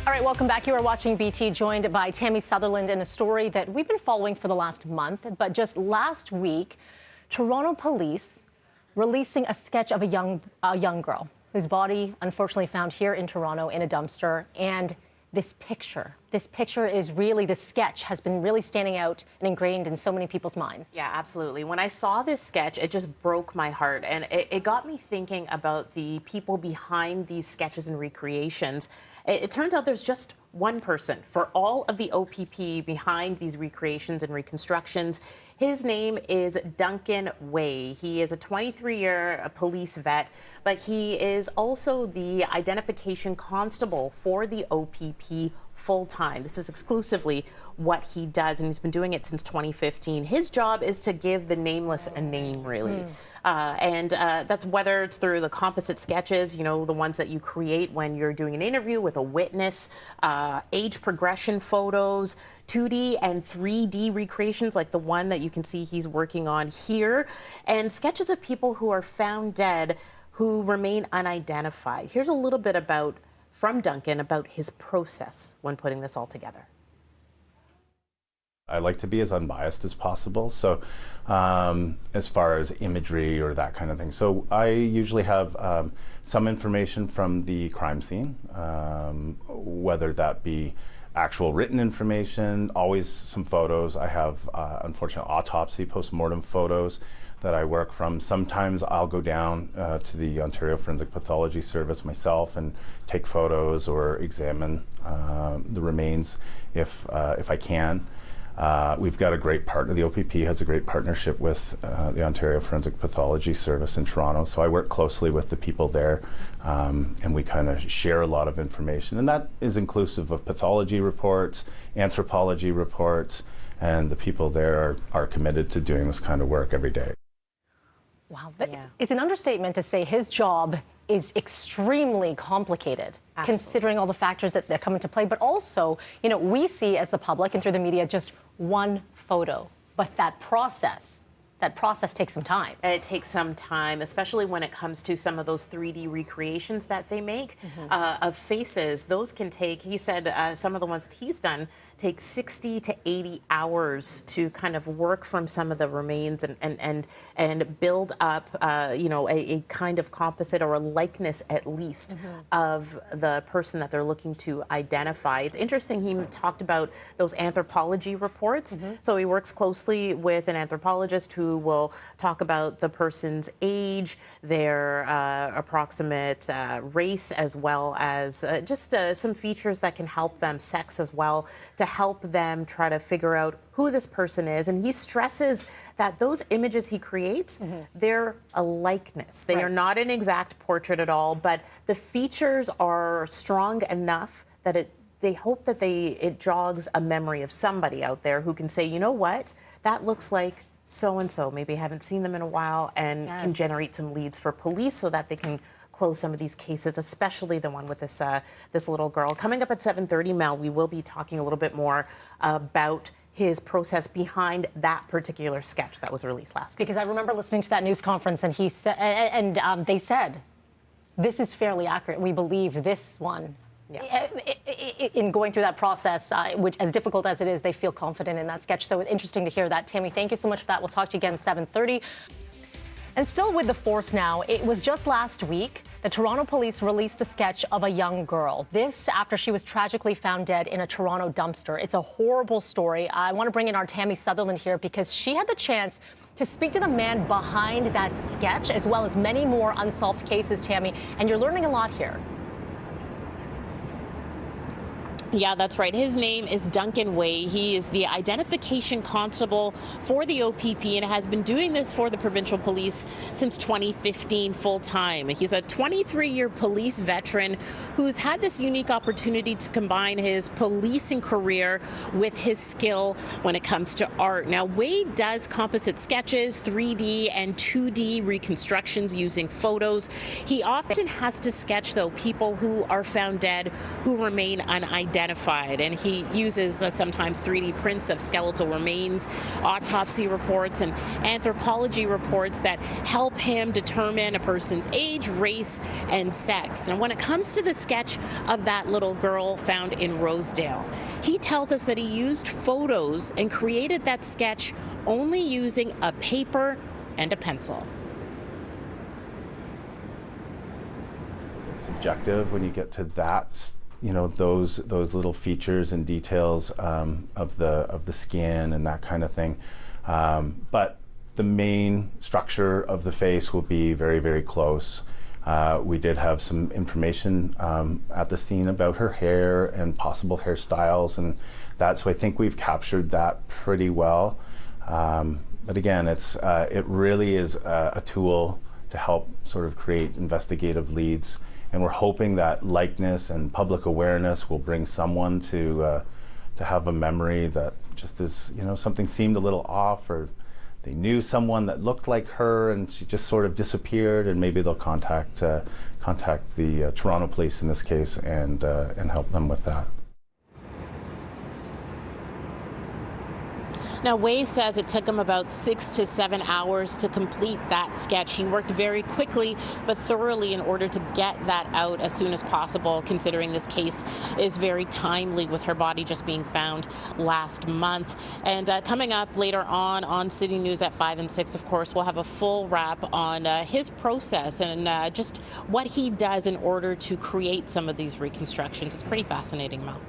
All right, welcome back. You are watching BT, joined by Tammy Sutherland in a story that we've been following for the last month. But just last week, Toronto police releasing a sketch of a young girl whose body unfortunately found here in Toronto in a dumpster. And this picture is really, the sketch has been really standing out and ingrained in so many people's minds. Yeah, absolutely. When I saw this sketch, it just broke my heart. And it got me thinking about the people behind these sketches and recreations. It turns out there's just one person for all of the OPP behind these recreations and reconstructions. His name is Duncan Way. He is a 23-year police vet, but he is also the identification constable for the OPP full-time. This is exclusively what he does, and he's been doing it since 2015. His job is to give the nameless a name, really. That's whether it's through the composite sketches, you know, the ones that you create when you're doing an interview with a witness, age progression photos, 2D and 3D recreations like the one that you can see he's working on here, and sketches of people who are found dead who remain unidentified. Here's a little bit from Duncan about his process when putting this all together. I like to be as unbiased as possible, so as far as imagery or that kind of thing. So I usually have some information from the crime scene, whether that be actual written information, always some photos. I have, unfortunately, autopsy, post-mortem photos that I work from. Sometimes I'll go down to the Ontario Forensic Pathology Service myself and take photos or examine the remains if I can. We've got a great partner. The OPP has a great partnership with the Ontario Forensic Pathology Service in Toronto. So I work closely with the people there, and we kind of share a lot of information. And that is inclusive of pathology reports, anthropology reports, and the people there are committed to doing this kind of work every day. Wow, it's an understatement to say his job is extremely complicated, considering all the factors that come into play. But also, you know, we see as the public and through the media just one photo, but that process takes some time. It takes some time, especially when it comes to some of those 3D recreations that they make of faces. Those can take, he said, some of the ones that he's done take 60 to 80 hours to kind of work from some of the remains and build up, you know, a kind of composite or a likeness at least of the person that they're looking to identify. It's interesting, he talked about those anthropology reports. So he works closely with an anthropologist who will talk about the person's age, their approximate race, as well as just some features that can help them, sex as well, to help them try to figure out who this person is. And he stresses that those images he creates, they're a likeness. They are not an exact portrait at all, but the features are strong enough that they hope that it jogs a memory of somebody out there who can say, you know what, that looks like so-and-so. Maybe haven't seen them in a while, and can generate some leads for police so that they can close some of these cases, especially the one with this little girl. Coming up at 7:30, Mel, we will be talking a little bit more about his process behind that particular sketch that was released last week. Because I remember listening to that news conference, and he said, they said, this is fairly accurate. We believe this one. In going through that process, which, as difficult as it is, they feel confident in that sketch. So it's interesting to hear that. Tammy, thank you so much for that. We'll talk to you again at 7:30. And still with the force now, it was just last week that Toronto police released the sketch of a young girl. This after she was tragically found dead in a Toronto dumpster. It's a horrible story. I want to bring in our Tammy Sutherland here because she had the chance to speak to the man behind that sketch, as well as many more unsolved cases, Tammy, and you're learning a lot here. Yeah, that's right. His name is Duncan Way. He is the identification constable for the OPP and has been doing this for the provincial police since 2015 full time. He's a 23-year police veteran who's had this unique opportunity to combine his policing career with his skill when it comes to art. Now, Way does composite sketches, 3D and 2D reconstructions using photos. He often has to sketch, though, people who are found dead who remain unidentified. unidentified, and he uses sometimes 3D prints of skeletal remains, autopsy reports, and anthropology reports that help him determine a person's age, race, and sex. And when it comes to the sketch of that little girl found in Rosedale, he tells us that he used photos and created that sketch only using a paper and a pencil. It's subjective when you get to that, you know, those little features and details of the skin and that kind of thing. But the main structure of the face will be very, very close. We did have some information at the scene about her hair and possible hairstyles, and so I think we've captured that pretty well. But again, it really is a tool to help sort of create investigative leads, and we're hoping that likeness and public awareness will bring someone to have a memory that just is, you know, something seemed a little off, or they knew someone that looked like her and she just sort of disappeared, and maybe they'll contact the Toronto police in this case and help them with that. Now, Way says it took him about 6 to 7 hours to complete that sketch. He worked very quickly but thoroughly in order to get that out as soon as possible, considering this case is very timely with her body just being found last month. And coming up later on City News at 5 and 6, of course, we'll have a full wrap on his process and just what he does in order to create some of these reconstructions. It's pretty fascinating, Mel.